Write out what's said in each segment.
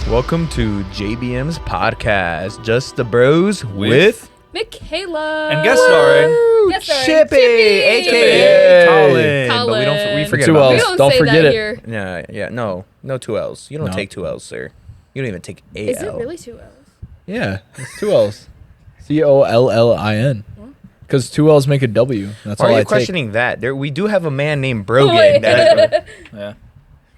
Welcome to JBM's podcast, Just the Bros with Mikayla. And guest starring Chippy, a.k.a. Collin. Collin. But we forget Two about L's. We don't Don't say forget that it. here. Yeah, no two L's. You don't No. take two L's, sir. You don't even take a Is it L. really 2 L's? Yeah, it's two L's. Collin. Because two L's make a W. That's Why all are I you take. questioning that? We do have a man named Broghan Wait. that Yeah.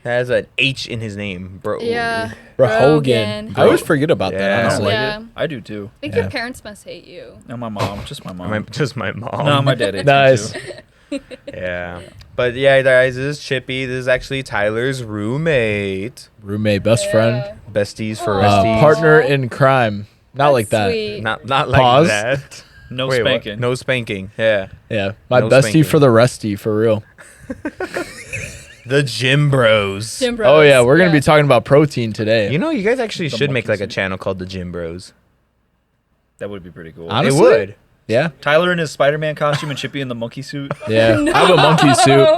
has an H in his name. Yeah. Broghan. I always forget about Yeah. that, I don't honestly. like Yeah. it. I do too. I think Yeah. your parents must hate you. No, my mom. Just my mom. Just my mom. No, my dad hates Nice. me too. Yeah. But yeah, guys, this is Chippy. This is actually Tyler's roommate. Roommate, best friend, Besties for Aw. resties. partner in crime. Not like that. Sweet. Not like Pause. that. No Wait, what? spanking. No spanking. Yeah. Yeah, my No bestie spanking. for the resty, for real. The Gym Bros. Gym Bros. Oh yeah, we're gonna be talking about protein today. You know, you guys actually The should make monkey like a suit. channel called the Gym Bros. That would be pretty cool. Honestly? It would. Yeah, Tyler in his Spider-Man costume and Chippy in the monkey suit. yeah. I have a monkey suit.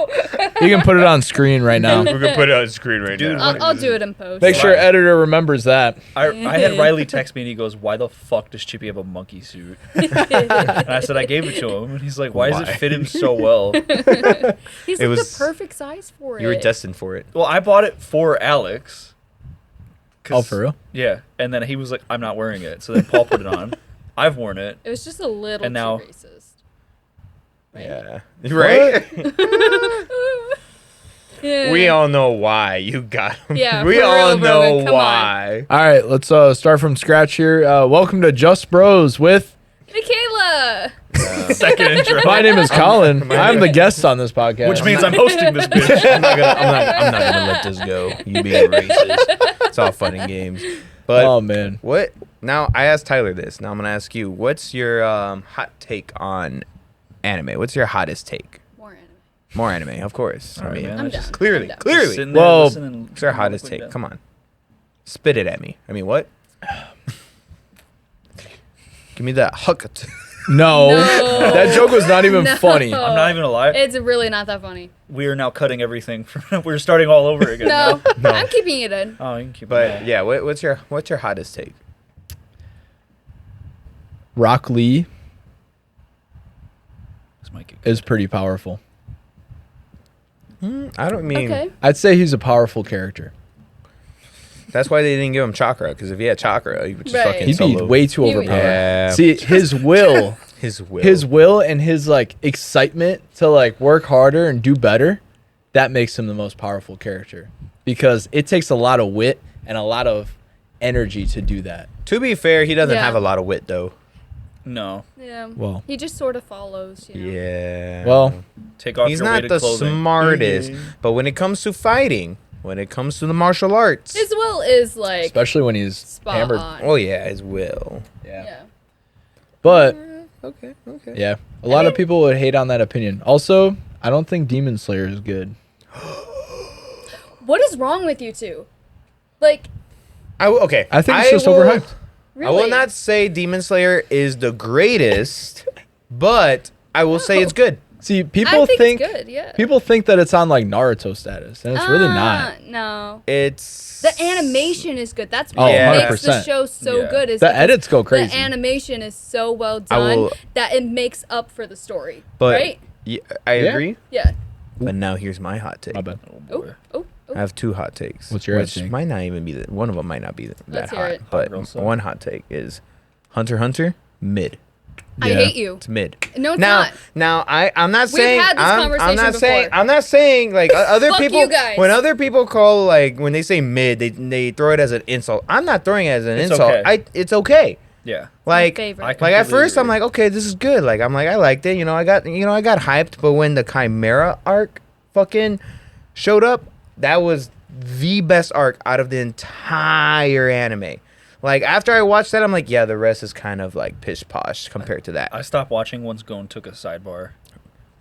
You can put it on screen right now. We could put it on screen right Dude, now. I'll do it in post. Make sure editor remembers that. I had Riley text me and he goes, "Why the fuck does Chippy have a monkey suit?" And I said, "I gave it to him." And he's like, "Why does Why? it fit him so well?" He's It like was- the perfect size for it. You were destined for it. Well, I bought it for Alex. Oh, for real? Yeah. And then he was like, "I'm not wearing it." So then Paul put it on. I've worn it. It was just a little And now- too racist. Right? Yeah. Right? Yeah. We all know why you got him. Yeah, We for all real, know Broghan, come on. why. All right, let's start from scratch here. Welcome to Just Bros with. Mikayla. Second intro. My name is Collin. I'm the guest on this podcast. Which means I'm hosting this bitch. I'm not gonna let this go. You being racist. It's all fun and games. But oh man, what? Now I asked Tyler this. Now I'm gonna ask you. What's your hot take on anime? What's your hottest take? More anime. More anime, of course. All right, man. I'm Let's down. just Clearly, I'm down. clearly. Sitting there Well, listening. What's your hottest take? Come on. Spit it at me. I mean, what? Give me that huck. no, No. that joke was not even No. funny. I'm not even gonna lie. It's really not that funny. We are now cutting everything. We're starting all over again. No, No. I'm keeping it in. Oh, you can keep But it. yeah, what's your hottest take? Rock Lee This might get is pretty powerful. I don't mean. Okay. I'd say he's a powerful character. That's why they didn't give him chakra. Because if he had chakra, he would just Right. fucking He'd be solo. way too He would. overpowered. Yeah. See, his will, His will. his will, and his like excitement to like work harder and do better, that makes him the most powerful character. Because it takes a lot of wit and a lot of energy to do that. To be fair, he doesn't Yeah. have a lot of wit though. No. Yeah. Well. He just sort of follows. You know? Yeah. Well, Take off he's your not weighted the clothing. smartest, but when it comes to fighting, when it comes to the martial arts, His will is like especially when he's spot hammered. on. oh yeah, his will. Yeah. Yeah. But Okay. yeah, a lot of people would hate on that opinion. Also, I don't think Demon Slayer is good. What is wrong with you two? Like, Okay. I think it's just overhyped. really? I will not say Demon Slayer is the greatest, but I will say it's good. See, I people think it's good. Yeah. people think that it's on like Naruto status, and it's really not. No. It's The animation is good. That's Oh, what Yeah. makes the 100%. show so Yeah. good. Is The because edits go crazy. The animation is so well I done will- that it makes up for the story. But right? yeah, I Yeah. agree. Yeah. But now here's my hot take. My bad. Oh, Oh, boy. oh, oh. I have two hot takes. What's your hot which take? might not even be one of them might not be that Let's hear hot. it. But Girl stuff. one hot take is Hunter x Hunter mid. I Yeah. hate you. It's mid. No, it's now, not. Now I'm not We've saying had this I'm conversation not saying before. I'm not saying like other Fuck people you guys. when other people call like when they say mid they throw it as an insult. I'm not throwing it as an It's insult. okay. It's okay. Yeah. Like favorite. I like at completely first I'm agree. like okay this is good. Like I'm like I liked it. I got hyped. But when the Chimera arc fucking showed up, that was the best arc out of the entire anime. Like after I watched that, I'm like, yeah, the rest is kind of like pish posh compared to that. I stopped watching once Gon took a sidebar.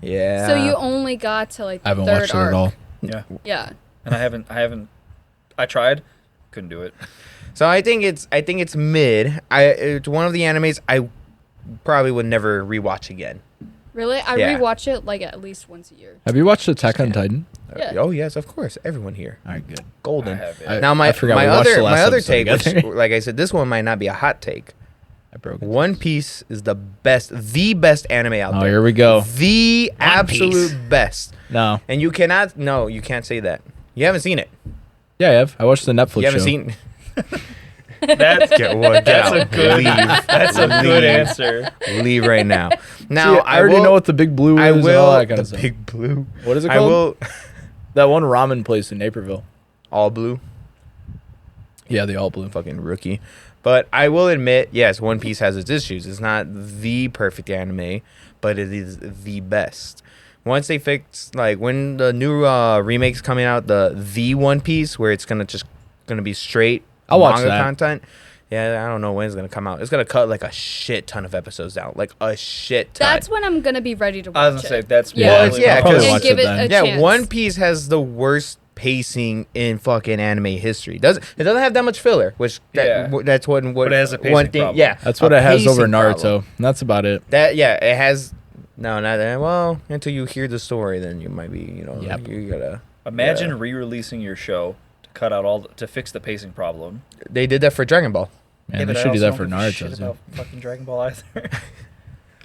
Yeah. So you only got to like the I haven't third watched it arc. at all. Yeah. Yeah. And I haven't. I tried. Couldn't do it. So I think it's mid. It's one of the animes I probably would never rewatch again. Really? I Yeah. rewatch it like at least once a year. Have you watched Attack on Titan? Yeah. Oh yes, of course. Everyone here. All right, good. Golden. I have it. I- Now my forgot my we watched other the last my other episode take, which, together. like I said, this one might not be a hot take. I broke it. One Piece is the best anime out Oh, there. here we go. The One absolute Piece. best. No. And you can't say that. You haven't seen it. Yeah, I have. I watched the Netflix You haven't show. seen. That's That's a good. That's a good answer. Leave right now. Now, Now I already know what the Big Blue I is will. and all that kind The of stuff. Big Blue. What is it I called? will. That one ramen place in Naperville. All blue. Yeah, the all blue. Fucking rookie. But I will admit, yes, One Piece has its issues. It's not the perfect anime, but it is the best. Once they fix, like, when the new remake's coming out, the One Piece, where it's gonna be straight I'll watch manga that. content. Yeah, I don't know when it's gonna come out. It's gonna cut like a shit ton of episodes down, like a shit ton. That's when I'm gonna be ready to watch I was gonna say it. that's Yeah. Well, probably yeah, my- Probably and watch give it it then. a yeah, chance. One Piece has the worst pacing in fucking anime history. It doesn't have that much filler, which Yeah. that's what But it has a pacing one thing. problem. Yeah, That's what a it has over pacing Naruto. problem. That's about it. It has. No, not that. Well, until you hear the story, then you might be, Yep. you gotta. Imagine Yeah. re-releasing your show to cut out to fix the pacing problem. They did that for Dragon Ball, Man, Yeah, they but I should do also that don't for give a shit Naruto too. about fucking Dragon Ball either.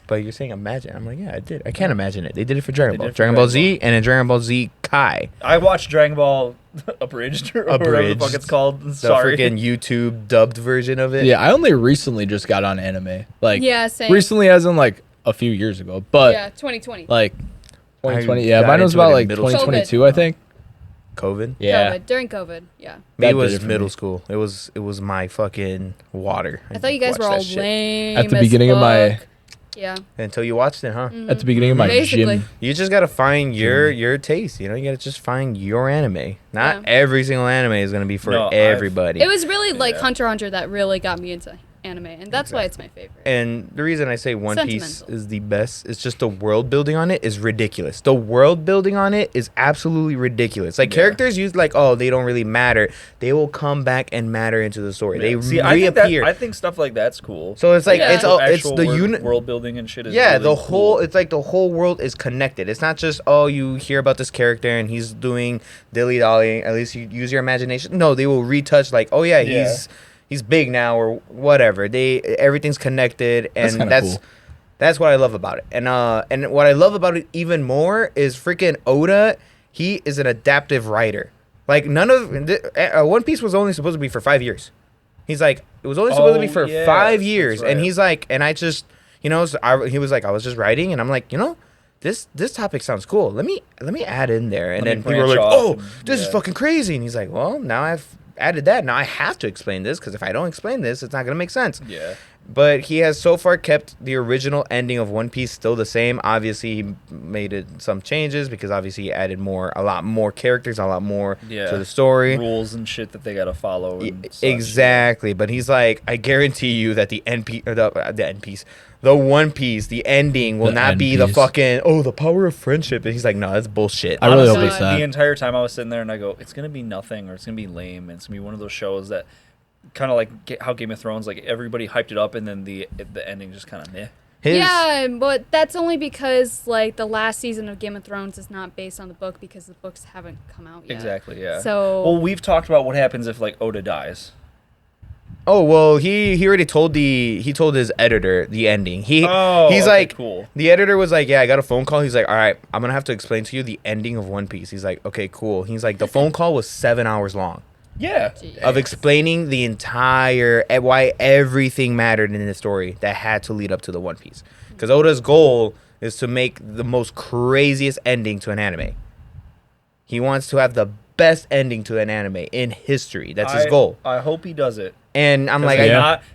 but you're saying imagine. I'm like, yeah, I did. I can't imagine it. They did it for Dragon They Ball, did it for Dragon Ball Dragon Z, and then Dragon Ball Z Kai, I watched Dragon Ball abridged or whatever the fuck Abridged. it's called. the Sorry. freaking YouTube dubbed version of it. Yeah, I only recently just got on anime. Like, Yeah, same. recently as in like a few years ago. But Yeah, 2020. like 2020, I yeah, got mine was into it about in like middle school. 2022, I think. COVID. Yeah. COVID, during COVID, yeah. Me, That it did was it for middle me. school. It was my fucking water. I thought you guys were watched all that shit. lame. At the as beginning of my- fuck. Yeah. Until you watched it, huh? At the beginning of my Basically. gym. You just gotta find your taste. You gotta just find your anime. Not Yeah. every single anime is gonna be for No, I've- everybody. It was really like Yeah. Hunter x Hunter that really got me into anime, and that's why it's my favorite. And the reason I say One Piece Sentimental. is the best is just the world building on it is ridiculous. The world building on it is absolutely ridiculous. Like, Yeah. characters used like, oh, they don't really matter. They will come back and matter into the story. They See, reappear. I think stuff like that's cool. So it's like Yeah. it's all it's Actual the unit. world building and shit is Yeah, really the cool. whole it's like the whole world is connected. It's not just, oh, you hear about this character and he's doing dilly dally. At least you use your imagination. No, they will retouch like, oh yeah, Yeah. he's big now or whatever. Everything's connected, That's and kinda that's cool. that's what I love about it. And what I love about it even more is freaking Oda. He is an adaptive writer. Like, none of One Piece was only supposed to be for 5 years. He's like, it was only supposed to be for yeah, 5 years, that's and right. he's like, and I just, so he was like, I was just writing, and I'm like, this topic sounds cool. Let me add in there, and Let me then people were branch like, off oh, and- this is yeah. fucking crazy, and he's like, well, now I've added that. Now I have to explain this because if I don't explain this, it's not gonna make sense. Yeah. But he has so far kept the original ending of One Piece still the same. Obviously, he made it some changes because obviously he added a lot more characters, a lot more Yeah. to the story. Rules and shit that they gotta follow. And such. Exactly, but he's like, I guarantee you that the One Piece, the ending will The not end be the piece. fucking the power of friendship. And he's like, no, that's bullshit. I really hope Honestly, it's that. the entire time I was sitting there and I go, it's gonna be nothing or it's gonna be lame. And it's gonna be one of those shows that kind of like how Game of Thrones, like everybody hyped it up and then the ending just kind of meh. Yeah, but that's only because like the last season of Game of Thrones is not based on the book because the books haven't come out yet. Exactly. Yeah. So well, we've talked about what happens if like Oda dies. Oh well, he already told his editor the ending. He's okay, like, cool. The editor was like, yeah, I got a phone call. He's like, all right, I'm gonna have to explain to you the ending of One Piece. He's like, okay, cool. He's like, the phone call was 7 hours long Yeah. Jeez. of explaining the entire why everything mattered in the story that had to lead up to the One Piece. Because Oda's goal is to make the most craziest ending to an anime. He wants to have the best ending to an anime in history. That's his goal. I hope he does it. And I'm like,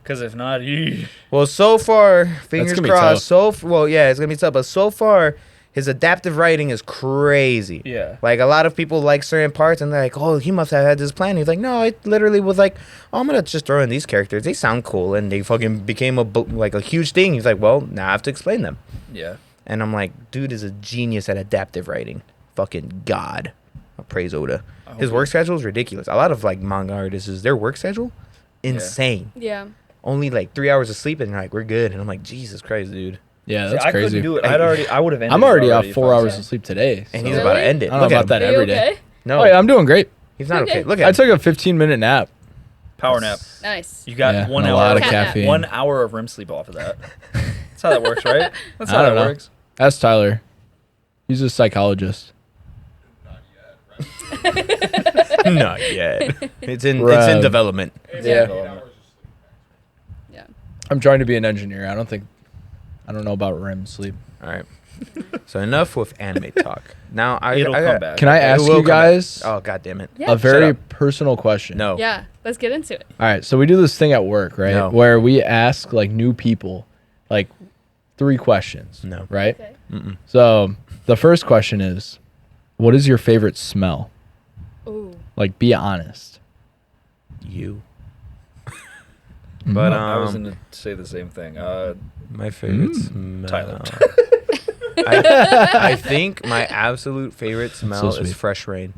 Because if not, eesh. well, so far, fingers gonna be crossed. Yeah, it's gonna be tough. But so far, his adaptive writing is crazy. Yeah. Like, a lot of people like certain parts, and they're like, "Oh, he must have had this plan." He's like, "No, it literally was like, oh, I'm gonna just throw in these characters. They sound cool, and they fucking became a huge thing." He's like, "Well, now I have to explain them." Yeah. And I'm like, dude is a genius at adaptive writing. Fucking god. I praise Oda. His work schedule is ridiculous. A lot of like manga artists, their work schedule, insane. yeah. Only like 3 hours of sleep, and they're like, we're good. And I'm like, Jesus Christ, dude. Yeah, See, that's I crazy. couldn't do it. I would have ended I'm it already off if 4 I was- hours of sleep today. And so- he's about to end it. I don't Look know at about him. that Are you every day. okay? No, Oh yeah, I'm doing great. he's not Okay. okay. Look at I him. took a 15-minute nap. Power nap. Nice. You got Yeah, 1 and a hour. lot of Cat nap. caffeine. 1 hour of REM sleep off of that. That's how that works, right? That's I how that don't know. works. That's Tyler. He's a psychologist. Not yet. It's in Right. development. Yeah. Yeah. I'm trying to be an engineer. I don't know about REM sleep. All right. So enough with anime talk. Now It'll I come got, back. Can I It ask will you come back. guys Oh god damn it. Yeah. a very up. personal question? No. Yeah. Let's get into it. All right, so we do this thing at work, right? No. Where we ask like new people like 3 questions. No. Right? Okay. Mm-mm. So the first question is, what is your favorite smell? Ooh. Like, be honest. You. But I was going to say the same thing. my favorite smell. Tyler. I think my absolute favorite smell sweet. is fresh rain.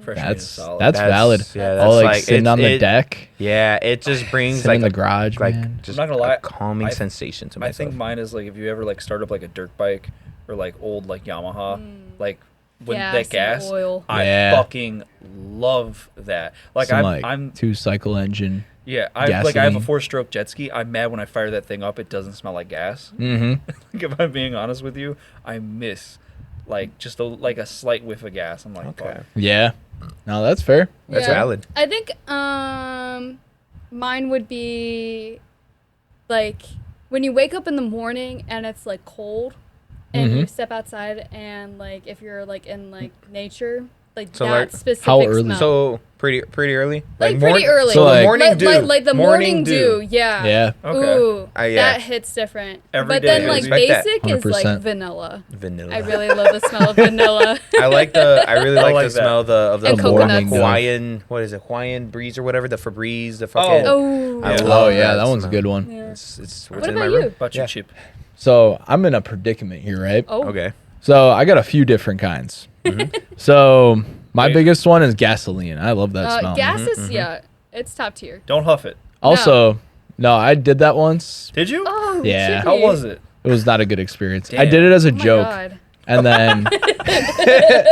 Fresh meat is That's solid. valid. Yeah, All that's like sitting on the deck, Yeah, it just brings sitting like in the a, garage, like man. just I'm not gonna lie, a calming I- sensation to I myself. think mine is like if you ever like start up like a dirt bike or like old like Yamaha, like when Gas that and gas, oil. I Yeah. fucking love that. Like Some, I'm 2-cycle engine. yeah, I have a gasoline. 4-stroke jet ski. I'm mad when I fire that thing up. It doesn't smell like gas. Mm-hmm. Like, if I'm being honest with you, I miss like just a slight whiff of gas. I'm like, Okay. fuck. Yeah. No, that's fair. That's Yeah. valid. I think mine would be like when you wake up in the morning and it's like cold and you Mhm. step outside and like if you're like in like nature, like So, that like, specific how early? smell. So pretty early. like pretty early. So, like- the morning like, dew. like the morning dew. Yeah. Yeah. Okay. Ooh, Yeah. that hits different. Every but day, then I like respect that. basic is like 100%. vanilla. Vanilla. I really love the smell of vanilla. I really like like the that. smell of the And coconuts. Hawaiian, what is it? Hawaiian breeze or whatever, the Febreze, the fucking Oh. I Yeah. love Oh yeah, that that one's a smell. good one. Yeah. It's What in my about room. you? About you, Yeah. Chip? So I'm in a predicament here, right? Oh. Okay. So I got a few different kinds. Mm-hmm. So my Wait. biggest one is gasoline. I love that smell. Gas is yeah, it's top tier. Don't huff it. Also, no, I did that once. Did you? Oh, Yeah. Chippy. How was it? It was not a good experience. I Damn. did it as a Oh my joke, God. and then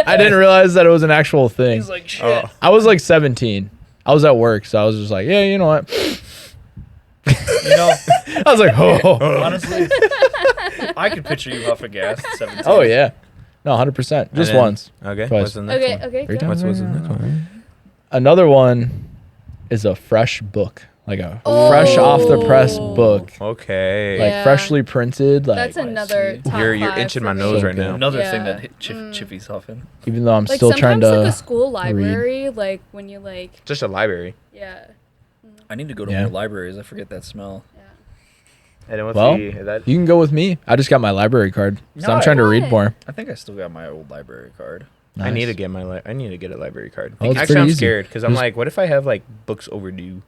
I didn't realize that it was an actual thing. He's like, shit. Oh. I was like 17. I was at work, so I was just like, yeah, you know what? You know, I was like, oh, honestly, I could picture you huffing gas at 17. oh yeah, no, 100%, just then- once. Okay. Twice. What's the next Okay, one? okay, 3 go. times. What's the next one? Another one is a fresh book, like a fresh off the press Oh. book, Okay. like Yeah. freshly printed. Like That's another top You're five inching for my me. nose So right now. good. Another Yeah. thing that hit Chippy's huffing. even though I'm Like still trying sometimes to. like a school library, like when you like Just a library. yeah. I need to go to Yeah. more libraries. I forget that smell. And then what's Well, that? You can go with me. I just got my library card, so I'm Nice. trying to read Nice. more. I think I still got my old library card. I need to Nice. get I need to get a library card. Oh, it's Actually, pretty I'm easy. scared because I'm Just- like, what if I have like books overdue?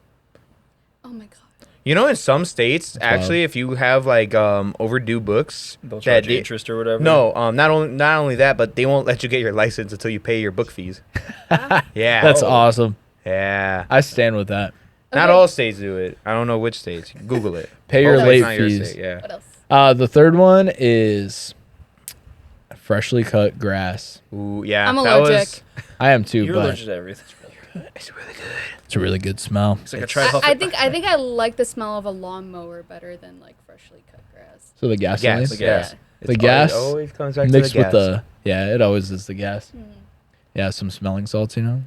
Oh my god. You know, in some states, That's wild. actually, if you have like overdue books, They'll that charge you they- interest or whatever. no, not only that, but they won't let you get your license until you pay your book fees. Yeah, That's Oh. awesome. yeah. I stand with that. Not Okay. all states do it. I don't know which states. Google it. Pay your Hopefully it's late not your fees. state, yeah. What else? The third one is freshly cut grass. Ooh, yeah. I'm that was- allergic. I am too, You're but allergic to everything. It's really good. it's a really good smell. It's like I tried huffing. I think I like the smell of a lawnmower better than like freshly cut grass. So the gasoline Gas. The Yeah. gas. The It's gas always comes back mixed to the with gas. it always is the gas. Hmm. Yeah, some smelling salts, you know.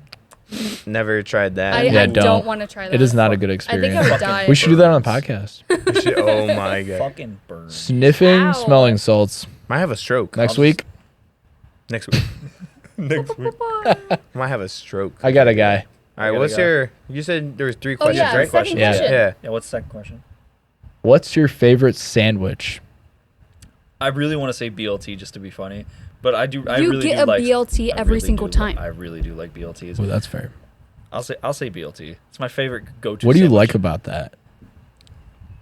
Never tried that. I, Yeah, I don't. don't want to try that. It is not a fuck- good I experience. think I would Fucking- die. We should do that on the Burns. podcast. Oh my god. Fucking burns. Sniffing Ow. smelling salts. Might have a stroke. Next I'll week, Next week. Next week. Might have a stroke. I got a guy. All right, got a what's guy. your? You said there was 3 Oh questions, yeah, right? second Question. Yeah. question. Yeah. Yeah, what's the second question? What's your favorite sandwich? I really want to say BLT just to be funny, but I You really get do a like BLT I every really single do time. I really do like BLTs. Well, that's fair. I'll say BLT. It's my favorite go-to. What do you sandwich. like about that?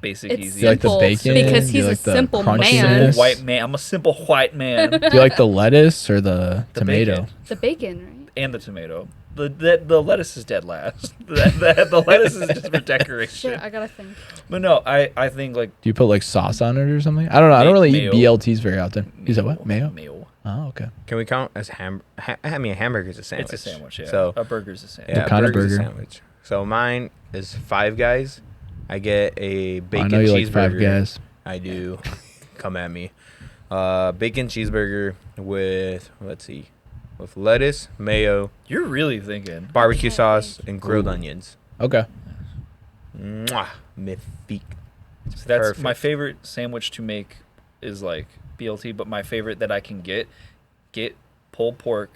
Basic, It's easy. You like the simple bacon? because Do you he's like a the simple crunchiness? man. Yes. White man. I'm a simple white man. Do you like the lettuce or the The tomato? bacon. The bacon, right? And the tomato. The lettuce is dead last. The lettuce is just for decoration. Shit, I gotta think. But no, I think like Do you put like sauce on it or something? I don't know. I don't really Mayo. eat BLTs very often. You said what? Mayo? Mayo. Oh, okay. Can we count as I mean, a hamburger's a sandwich. It's a sandwich. Yeah. So A burger's a sandwich. yeah, What kind of burger's a burger? sandwich. So mine is Five Guys. I get a I bacon know you cheeseburger. like Five Guys. I do. Come at me. Bacon cheeseburger with with lettuce, mayo, You're really thinking. barbecue Okay. sauce, and grilled Ooh. onions. Okay. Mwah, magnifique. So that's Perfect. my favorite sandwich to make is like BLT, but my favorite that I can get pulled pork,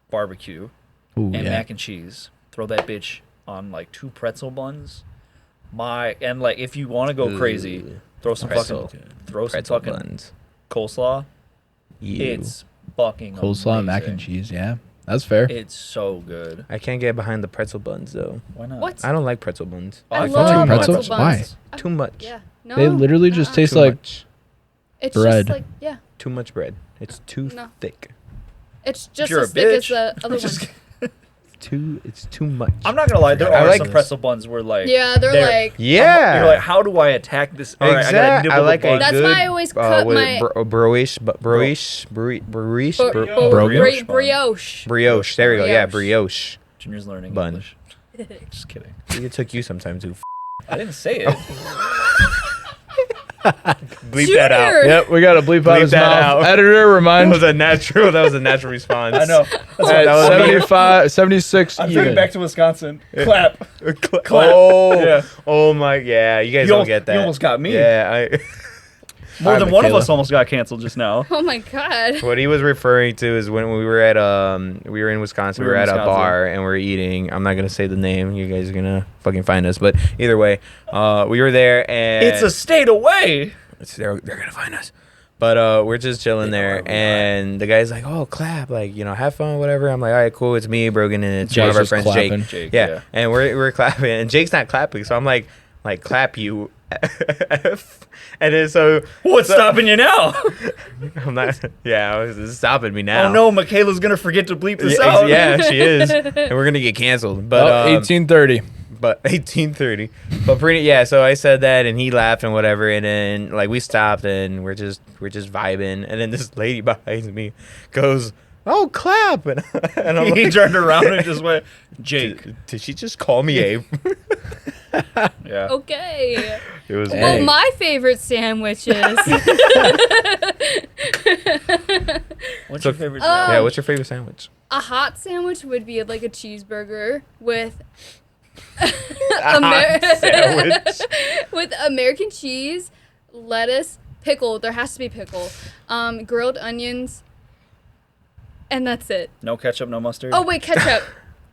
barbecue, Ooh, and yeah. mac and cheese. Throw that bitch on like 2 pretzel buns. And like if you want to go crazy, Ooh. throw some Pretzel. fucking buns. coleslaw. Ew. It's fucking Coleslaw and mac and amazing. cheese. Yeah, that's fair. It's so good. I can't get behind the pretzel buns though. Why not? What? I don't like pretzel buns. I fucking love pretzel pretzel buns. buns. Too much. Yeah. No. They literally just taste Too like much. It's bread. just like yeah. Too much bread. It's too No. thick. It's just You're as a thick as bitch. the other Just one. It's too much. I'm not gonna lie, there I are like some this. pretzel buns where like Yeah, they're like. Yeah. you're like, how do I attack this? All right, I gotta Exactly. nibble I the like a bun. That's good. why I always cut my- brioche, brioche, Brogan. Brioche. brioche. There we go. Yeah, Brioche. brioche. Junior's learning Bun. English. Just kidding. It took you some time to I didn't say it. bleep that out. Junior! Yep, we gotta bleep out Bleep his that mouth. out. Editor, That remind. was a natural. That was a natural response. I know. That was me. 75, 76 I'm even. taking back to Wisconsin. Clap. Clap. Clap. Oh, Yeah. oh my, yeah. You guys You don't almost- get that. you almost got me. Yeah. More Alright, than one of Mikayla. us almost got canceled just now. Oh my god. What he was referring to is when we were at we were in Wisconsin. We We were were in at a Wisconsin. bar and we're eating. I'm not gonna say the name. You guys are gonna fucking find us. But either way, we were there and It's a state away. they're gonna find us. But we're just chilling They there, are, we and the guy's like, "Oh, clap! Like, have fun, whatever." I'm like, "All right, cool. It's me, Brogan, and it's Jake's one of our just friends, clapping. Jake. Jake, Yeah. yeah. And we're clapping, and Jake's not clapping, so I'm like, clap you, F. And then so What's stopping you now? I'm not. Yeah, it's stopping me now. Oh no, Michaela's gonna forget to bleep this Yeah, out. yeah, she is, and we're gonna get canceled. But 1830. but 1830. But so I said that and he laughed and whatever, and then like we stopped and we're just vibing, and then this lady behind me goes, "Oh, clap!" And I'm He like, turned around and just went, Jake. did she just call me Abe? Yeah. Okay. It was Hey. Well, my favorite sandwich is. What's So- your favorite? yeah. What's your favorite sandwich? A hot sandwich would be like a cheeseburger with hot sandwich. with American cheese, lettuce, pickle. There has to be pickle, grilled onions, and that's it. No ketchup, no mustard. Oh wait, ketchup,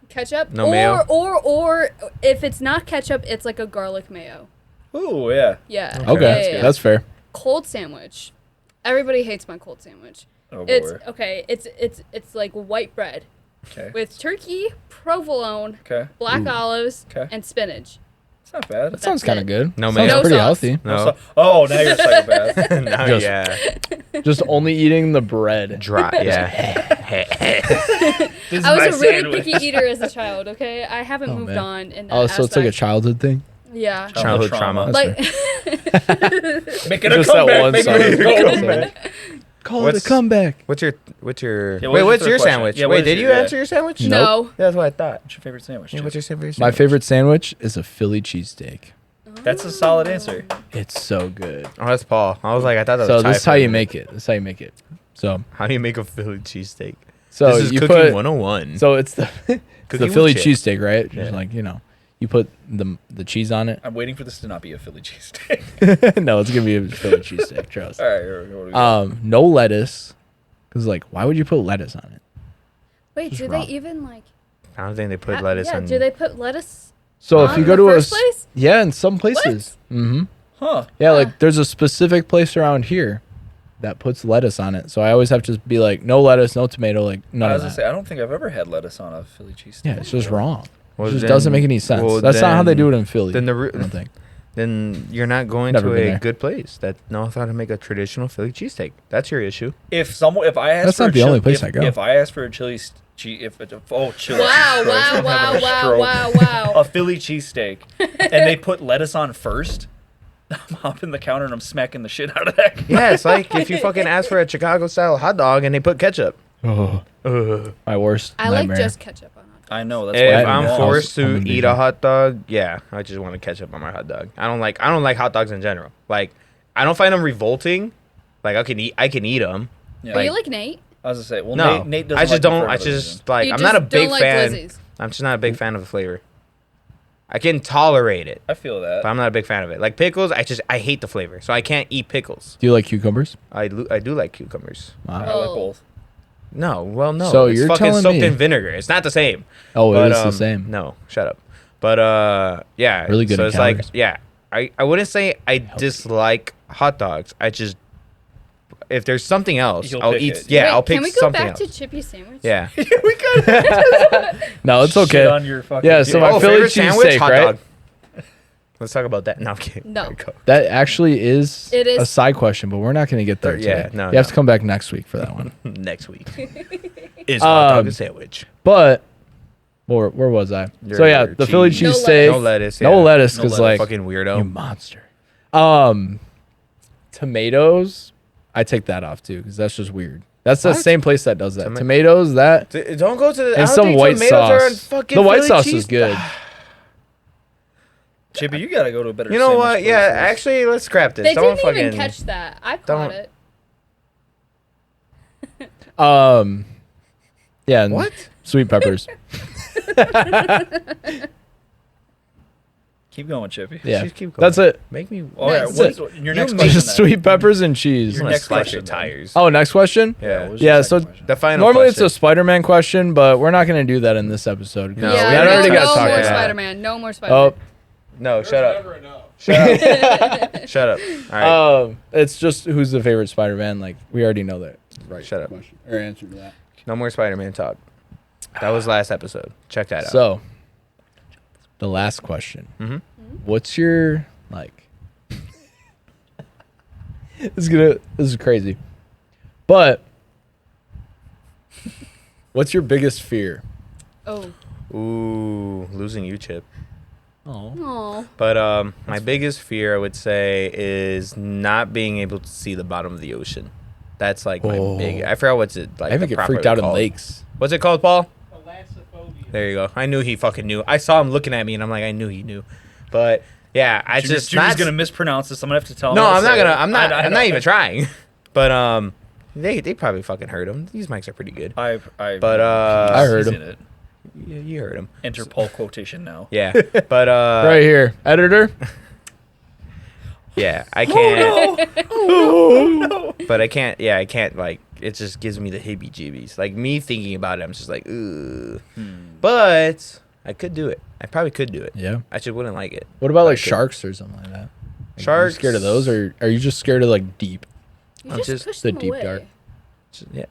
ketchup. No mayo? Or if it's not ketchup, it's like a garlic mayo. Ooh, yeah. Yeah. Okay, Yeah. that's fair. Cold sandwich. Everybody hates my cold sandwich. Oh, It's boy. okay. It's like white bread Okay. with turkey, provolone, Okay. black olives, 'Kay. and spinach. It's not bad. That sounds That's kind of it. good. No Sounds mayo? pretty No sauce. healthy. No. Oh, now you're a psychopath. No, Just- yeah. Just only eating the bread. Dry. Yeah. This is I my was a really sandwich. picky eater as a child. Okay, I haven't Oh, moved man. on in that Oh, so it's like a aspect. childhood thing? Yeah. Childhood trauma. Like Making a Just that comeback. one Making song. a comeback. Call What's- it a comeback. What's your Yeah, what's what your was your third question? sandwich? Yeah, what Wait, is did your- you yeah. answer your sandwich? no. That's what I thought. What's your favorite sandwich? Yeah, Jake? what's your favorite sandwich? My favorite sandwich is a Philly cheesesteak. That's a solid answer. It's so good. Oh, that's Paul. I was like, I thought that So was this is Thai how you food. make it. This is how you make it. So How do you make a Philly cheesesteak? so This is you cooking put 101. so it's the it's Cooking the with Philly chips. cheesesteak, right? Just Yeah. like, you put the cheese on it. I'm waiting for this to not be a Philly cheesesteak. No, it's gonna be a Philly cheesesteak, trust. All right, here we go. What do we got? No lettuce, because like, why would you put lettuce on it? Wait, Just do wrong. they even like? I don't think they put lettuce yeah, on. do they put lettuce? So if On you go the to a first place? yeah, in some places, Huh. yeah, Huh. like there's a specific place around here that puts lettuce on it. So I always have to be like, no lettuce, no tomato, like none I of was gonna that. say, I don't think I've ever had lettuce on a Philly cheesesteak. Yeah, it's just wrong. Well, it just then- doesn't make any sense. well, That's not how they then- do it in Philly. Then I don't think. then you're not going Never to been a there. good place that knows how to make a traditional Philly cheesesteak. That's your issue. If I asked That's for not a the only chili- place if, I go. If I asked for a chill. Wow, wow, I'm wow, having a wow, stroke. wow, wow. A Philly cheesesteak, and they put lettuce on first. I'm hopping the counter and I'm smacking the shit out of that. Yeah, it's like if you fucking ask for a Chicago style hot dog and they put ketchup. My worst I like nightmare. just ketchup on it. I know that's If why I'm wrong. forced I'm to in eat vision. a hot dog, yeah, I just want to ketchup on my hot dog. I don't like hot dogs in general. Like, I don't find them revolting. Like, I can eat them. Yeah. Are you like Nate? I was gonna say, well, No, Nate doesn't I just like them don't. for I another just reason. like. You I'm just not a big don't like fan. glizzies. I'm just not a big fan of the flavor. I can tolerate it, I feel that. but I'm not a big fan of it. Like pickles, I hate the flavor, so I can't eat pickles. Do you like cucumbers? I do like cucumbers. I like Oh. both. No, well, no. So it's you're fucking telling soaked me- in vinegar. It's not the same. Oh, But, it is the same. No, shut up. But yeah, Really good So at it's like, calories. yeah, I wouldn't say I dislike hot dogs. I just if there's something else, You'll I'll pick eat. it. Yeah, Wait, I'll pick can we go something back else. to Chippy sandwich? Yeah. No, it's Shit okay. on your fucking Yeah, so my Oh, Philly favorite sandwich, cheesesteak, hot right? dog. Let's talk about that. No, I'm kidding. No. Go. That actually is, It is- a side question, but we're not going to get there Yeah, today. no, you have no. to come back next week for that one. Next week is hot dog and sandwich. But where was I? So yeah, Your the Philly cheese. cheesesteak. No lettuce. No yeah. lettuce, No because lettuce. like Fucking you weirdo. monster. Tomatoes. I take that off too, because that's just weird. That's the What? same place that does that. Toma- Tomatoes, that Don't go to the. I and don't some think white tomatoes are in sauce. fucking The white Philly sauce cheese. is good. Chippy, you gotta go to a better. You know what? sandwich Yeah, places. actually, let's scrap this. They Don't didn't even fucking- catch that. I don't- caught it. Yeah. and What? Sweet peppers. Keep going, Chippy. Yeah. Just keep going. That's it. Make me. All right. Next. What's your You next make question? Just then? sweet peppers and cheese. Your I'm gonna next slice your question, then. tires. Oh, next question. Yeah. what's Yeah, your so second question? The final. Normally question. it's a Spider-Man question, but we're not going to do that in this episode. 'cause No, yeah, we that already already no, got no talked more about. Spider-Man. No more Spider-Man. Oh, No, shut up. Shut up. Shut up. All right. it's just who's the favorite Spider-Man. Like we already know that. Right. Shut up. Question, or answer to that. No more Spider-Man talk. That was last episode. Check that out. So, the last question. Mhm. What's your like? This is crazy, but what's your biggest fear? Oh. Ooh, losing you, Chip. Oh, Aw. But my biggest fear, I would say, is not being able to see the bottom of the ocean. That's like my Oh. big. I forgot what's it like. I even the get freaked properly out in called. lakes. What's it called, Paul? There you go. I knew he fucking knew. I saw him looking at me, and I'm like, I knew he knew. But yeah, I just Jimmy's not. gonna mispronounce this. I'm gonna have to tell him. No, how to I'm not say gonna. it. I'm not. I I'm know. not even trying. But they probably fucking heard him. These mics are pretty good. I But, I heard he's him. in it. Yeah, you heard him. Enter Paul quotation now. Yeah, but right here, editor. yeah, I can't. But I can't. Yeah, I can't. Like, it just gives me the heebie-jeebies. Like me thinking about it, I'm just like, ugh. But I could do it. I probably could do it. Yeah. I just wouldn't like it. What about like Okay. sharks or something like that? Like, Sharks? Are you scared of those, or are you just scared of like deep? You I'm just just push the them deep away. dark. Yeah.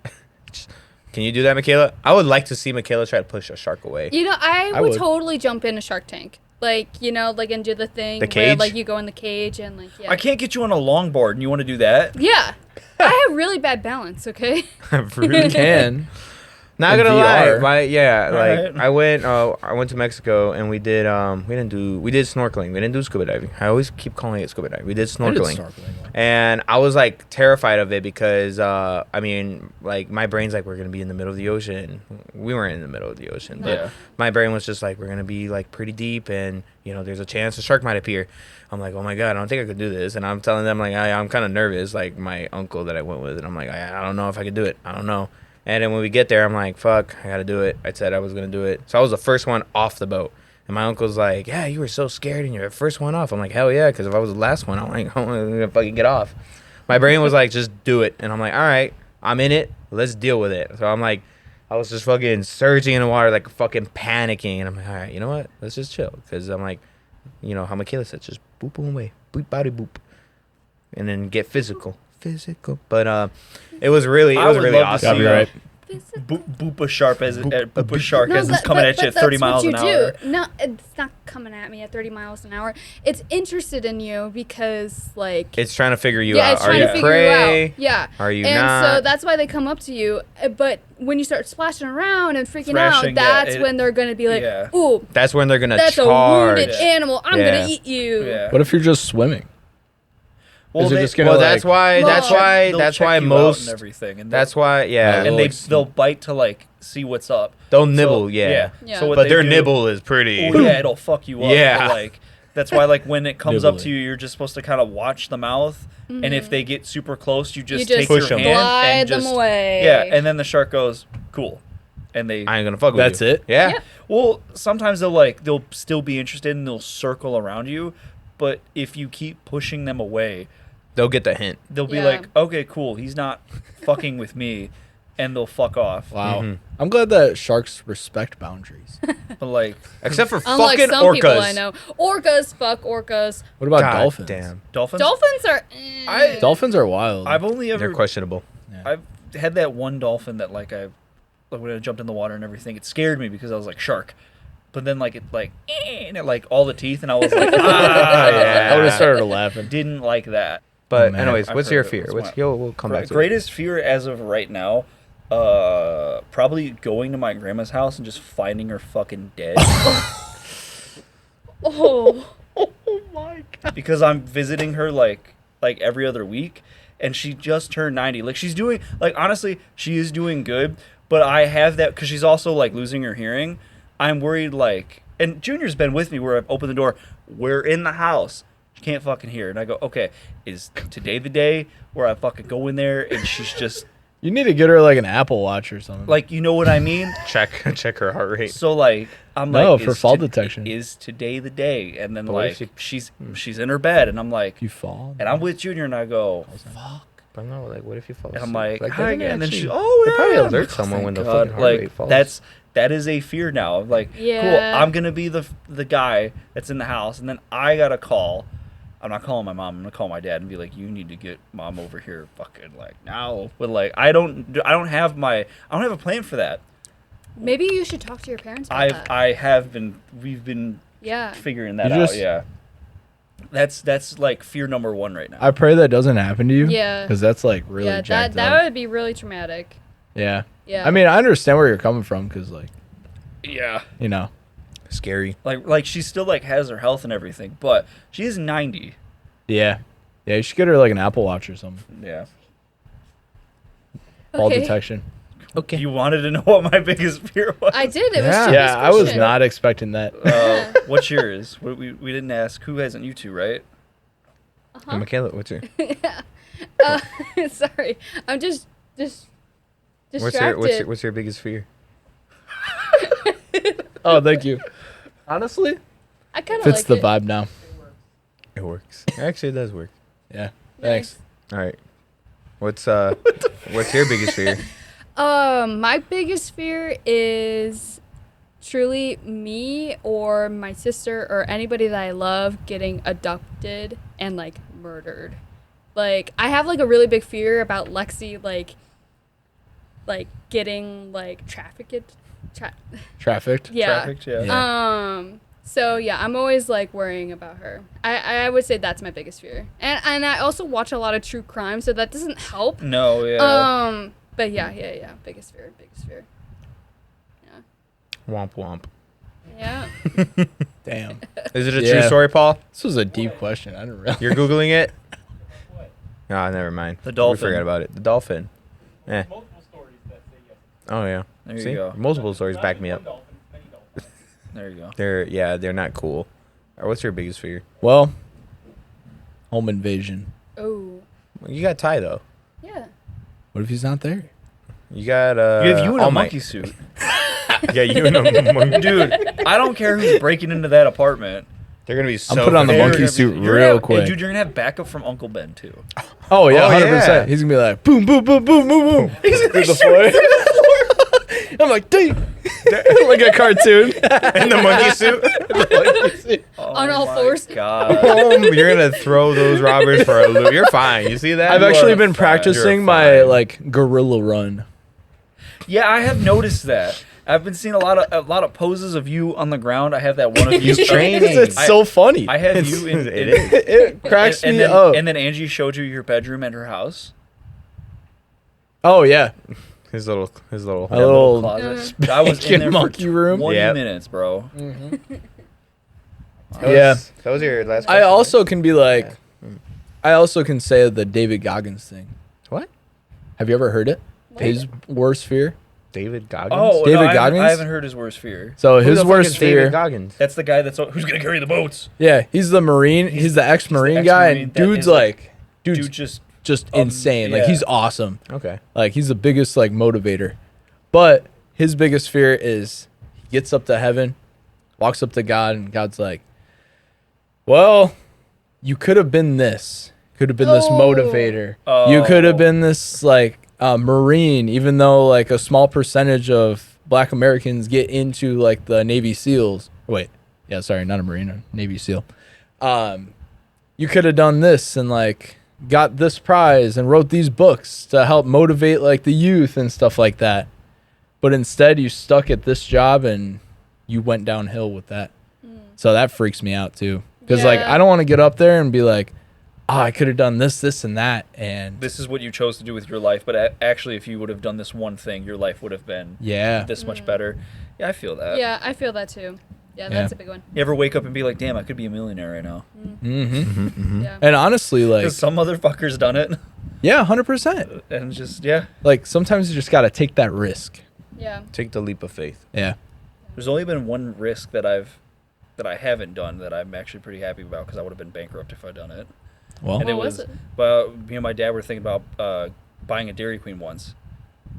Can you do that, Mikayla? I would like to see Mikayla try to push a shark away. You know, I I would would. totally jump in a Shark Tank. Like, you know, like and do the thing The where cage? like you go in the cage and like yeah. I can't get you on a longboard, and you want to do that? Yeah. I have really bad balance, okay? I really Can. Not In gonna lie, VR. Alright. I went to Mexico and we did snorkeling. We didn't do scuba diving. I always keep calling it scuba diving. We did I did snorkeling. snorkeling. And I was like terrified of it because I mean, like my brain's like we're gonna be in the middle of the ocean. We weren't in the middle of the ocean, but Yeah. my brain was just like we're gonna be like pretty deep, and you know there's a chance a shark might appear. I'm like, oh my god, I don't think I could do this, and I'm telling them like I'm kind of nervous, like my uncle that I went with, and I'm like I don't know if I could do it. I don't know. And then when we get there, I'm like, fuck, I gotta do it. I said I was gonna do it, so I was the first one off the boat. And my uncle's like, yeah, you were so scared and you're the first one off. I'm like, hell yeah, because if I was the last one, I'm like, I'm gonna fucking get off. My brain was like, just do it. And I'm like, all right, I'm in it. Let's deal with it. So I'm like, I was just fucking surging in the water, like fucking panicking. And I'm like, all right, you know what? Let's just chill. Because I'm like, you know how Mikayla said, just boop boom away. Boop body boop. And then get physical. But it was really I would really love to awesome. see Copyright. Boopa sharp as Boopa shark No, as it's coming at you at 30 miles an hour. No, it's not coming at me at 30 miles an hour. It's interested in you because, like... It's trying to figure you yeah, out. it's Are trying you to figure prey? you out. Yeah. Are you and not? so that's why they come up to you. But when you start splashing around and freaking Thrashing, out, that's when they're going to be like, yeah. ooh, That's when they're gonna that's a charge. wounded animal. I'm Yeah. going to eat you. Yeah. What if you're just swimming? Well, Is it they, just gonna Well, like, that's why. Well, That's why. they'll That's check why you out most. and everything, and That's why. Yeah. and Like, they'll bite to like see what's up. They'll nibble. So, Yeah. Yeah. So what But they their do- nibble is pretty. Oh, yeah, it'll fuck you up. Yeah. But, like that's why like when it comes up Nibbling. to you, you're just supposed to kind of watch the mouth, and if they get super close, you just You take just your push 'em. hand glide and them just away. yeah, and then the shark goes cool, and they I ain't gonna fuck with That's you. it? Yeah. Yeah. well sometimes they'll still be interested and they'll circle around you, but if you keep pushing them away, They'll get the hint. they'll be Yeah. like, okay, cool, he's not fucking with me, and they'll fuck off. Wow. Mhm. I'm glad that sharks respect boundaries. But like Except for Unlike fucking some orcas. people I know. Orcas, fuck orcas. What about God dolphins? damn. dolphins, Dolphins are... Dolphins are wild. I've only They're ever questionable. I've had that one dolphin that like when I jumped in the water and everything, it scared me because I was like shark. But then like it like and it like all the teeth and I was like Yeah. I would have started laughing. didn't like that. But Oh, man. anyways, I've what's heard your it fear? was What's wild. we'll come back to it. Greatest fear as of right now, probably going to my grandma's house and just finding her fucking dead Oh. because I'm visiting her like every other week and she just turned 90. Like she's doing like honestly, she is doing good, but I have that cuz she's also like losing her hearing. I'm worried like and Junior's been with me where I've opened the door, we're in the house. She can't fucking hear. And I go, "Okay, is today the day where I fucking go in there and she's just You need to get her like an Apple Watch or something. like, you know what I mean?" Check her heart rate. So like I'm No, like for is fall detection. Is today the day? And then But what like if she's in her bed and I'm like you fall. and I'm with Junior and I go, "Fuck." But no, like, what if you fall And asleep? I'm like, that "Hi," doesn't and then actually- she oh It yeah. probably I'm alert like, "Oh, someone thank when the God." fucking heart rate like falls. that is a fear now. Like cool, Yeah. I'm gonna be the guy that's in the house and then I gotta call. I'm not calling my mom. I'm gonna call my dad and be like, "You need to get mom over here, fucking like now." But like, I don't have a plan for that. Maybe you should talk to your parents about that. We've been Yeah. figuring that You out. just- Yeah, that's like fear number one right now. I pray that doesn't happen to you. Yeah. Because that's like really Yeah, jacked that up. would be really traumatic. Yeah. Yeah. I mean, I understand where you're coming from because like, yeah, you know, Scary. like she still like has her health and everything, but she is 90. yeah. Yeah, you should get her like an Apple Watch or something. Yeah. Fall Okay. detection. Okay. You wanted to know what my biggest fear was. I did. It was Yeah. Chippy's Yeah, I was question. not expecting that. What's yours? We didn't ask. Who hasn't? You two, right? Hey, Mikayla, what's your Sorry, I'm just distracted. what's your biggest fear? Oh, thank you. Honestly, I kind of fits like the it. vibe now. It works. Actually, it does work. Yeah. Nice. Thanks. All right. What's your biggest fear? My biggest fear is truly me or my sister or anybody that I love getting abducted and like murdered. Like I have like a really big fear about Lexi like getting like trafficked. Trafficked. Yeah. Trafficked, yeah. Yeah. So yeah, I'm always like worrying about her. I would say that's my biggest fear. And I also watch a lot of true crime, so that doesn't help. No, yeah. But yeah. Biggest fear. Womp womp. Yeah. Damn. Is it a Yeah. true story, Paul? This was a deep question. I didn't realize. You're googling it. Ah, never mind. The dolphin. We forgot about it. The dolphin. Eh. Multiple stories that say yes. Oh yeah. There you See? go. Multiple stories back me up. Dolphins, many dolphins. There you go. They're not cool. Or what's your biggest fear? Well, home invasion. Oh. You got Ty though. Yeah. What if he's not there? You got You have you in a All Might. monkey suit. Yeah, you and a monkey. Dude, I don't care who's breaking into that apartment. They're gonna be so. putting on the prepared. monkey suit You're gonna real have- quick. and dude, you're gonna have backup from Uncle Ben too. Oh yeah, Oh, 100%. yeah. He's gonna be like boom, boom, boom, boom, boom, boom. He's gonna be the floor. I'm like, dang, like a cartoon. in the monkey suit. On all my fours. God. Boom, you're gonna throw those robbers for a loop. You're fine. You see that? I've You actually are been fine. practicing You're my fine. like gorilla run. Yeah, I have noticed that. I've been seeing a lot of poses of you on the ground. I have that one of you He's training. It's so funny. I have It's- you in It is. It cracks and me then, up. And then Angie showed you your bedroom and her house. Oh yeah, His little. a That little closet. I was in there for monkey room. 20 Yep. minutes, bro. Yeah. That was your last. I question, also can be like, I also can say the David Goggins thing. What? Have you ever heard it? What? His worst fear. David Goggins. Oh, David no, I Goggins? haven't heard his worst fear. So Who his the fuck worst is David fear. Goggins. That's the guy who's gonna carry the boats. Yeah, he's the Marine. He's the ex-Marine guy, ex-Marine and that dude's is like- dude's Dude, just insane. Like yeah. he's awesome. Okay. Like he's the biggest like motivator. But his biggest fear is he gets up to heaven, walks up to God, and God's like, "Well, you could have been this. Could have been this Oh. motivator. You could have Oh. been this like Marine, even though like a small percentage of Black Americans get into like the Navy SEALs. Wait, yeah, sorry, not a Marine, a Navy SEAL. You could have done this and like got this prize and wrote these books to help motivate like the youth and stuff like that. But instead, you stuck at this job and you went downhill with that. So that freaks me out too. Because like Yeah. I don't want to get up there and be like, oh, I could have done this, and that, and This is what you chose to do with your life, but actually, if you would have done this one thing, your life would have been yeah, this much better. Yeah, I feel that. Yeah, I feel that too. Yeah, that's a big one. You ever wake up and be like, "Damn, I could be a millionaire right now"? mm-hmm. Yeah. And honestly, like, Because some motherfucker's done it, yeah, 100%. and just yeah. Like sometimes you just gotta take that risk. Yeah. Take the leap of faith. Yeah. There's only been one risk that I haven't done that I'm actually pretty happy about because I would have been bankrupt if I'd done it. Well, And What it was was, it? well, me and my dad were thinking about buying a Dairy Queen once,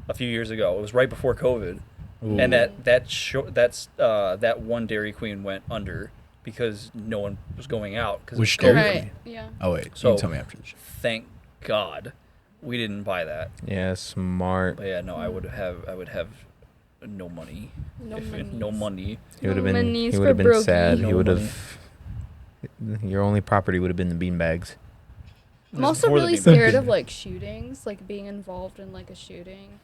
a few years ago. It was right before COVID, ooh. and that one Dairy Queen went under because no one was going out because Which of Dairy COVID. Right. Yeah. Oh wait, So- you can tell me after the show. Thank God we didn't buy that. Yeah, smart. But yeah, no, I would have no money. No no monies. money. He would have No been. monies He for would have been Broghan. sad. No He would have. Your only property would have been the beanbags. I'm This is also before the really beanbag. scared of like shootings, like being involved in like a shooting.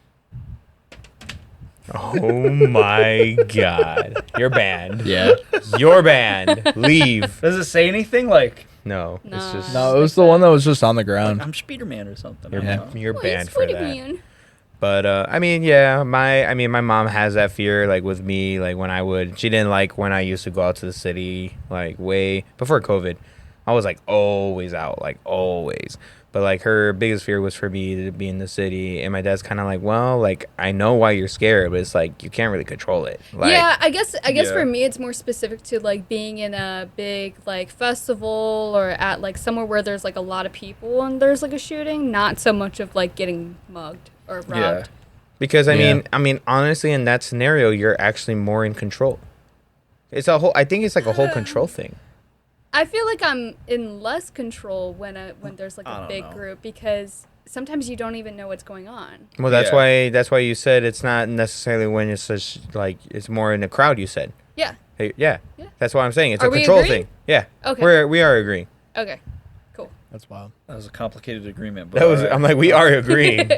Oh my God! You're banned. Yeah. You're banned. Leave. Does it say anything like No, it's Nah. just. No, it was the one that was just on the ground. I'm Spider-Man or something? You're, I don't know. you're Oh, banned it's for pretty that. mean. But I mean, yeah, my mom has that fear, like with me, like when she didn't like when I used to go out to the city, like way before COVID. I was like always out, like always. But like her biggest fear was for me to be in the city, and my dad's kind of like, well, like I know why you're scared, but it's like you can't really control it. Like, Yeah, I guess Yeah. for me it's more specific to like being in a big like festival or at like somewhere where there's like a lot of people and there's like a shooting, not so much of like getting mugged or robbed. Yeah. because Yeah. I mean, honestly, in that scenario, you're actually more in control. It's a whole. I think it's like a whole control thing. I feel like I'm in less control when there's like I a don't big know. group because sometimes you don't even know what's going on. Well, that's Yeah. why you said it's not necessarily when it's just like it's more in the crowd. You said. Yeah. Hey, yeah. Yeah. That's what I'm saying. It's Are a we control agreeing? thing. Yeah. Okay. We are agreeing. Okay. Cool. That's wild. That was a complicated agreement. But That was. alright. I'm like, we are agreeing.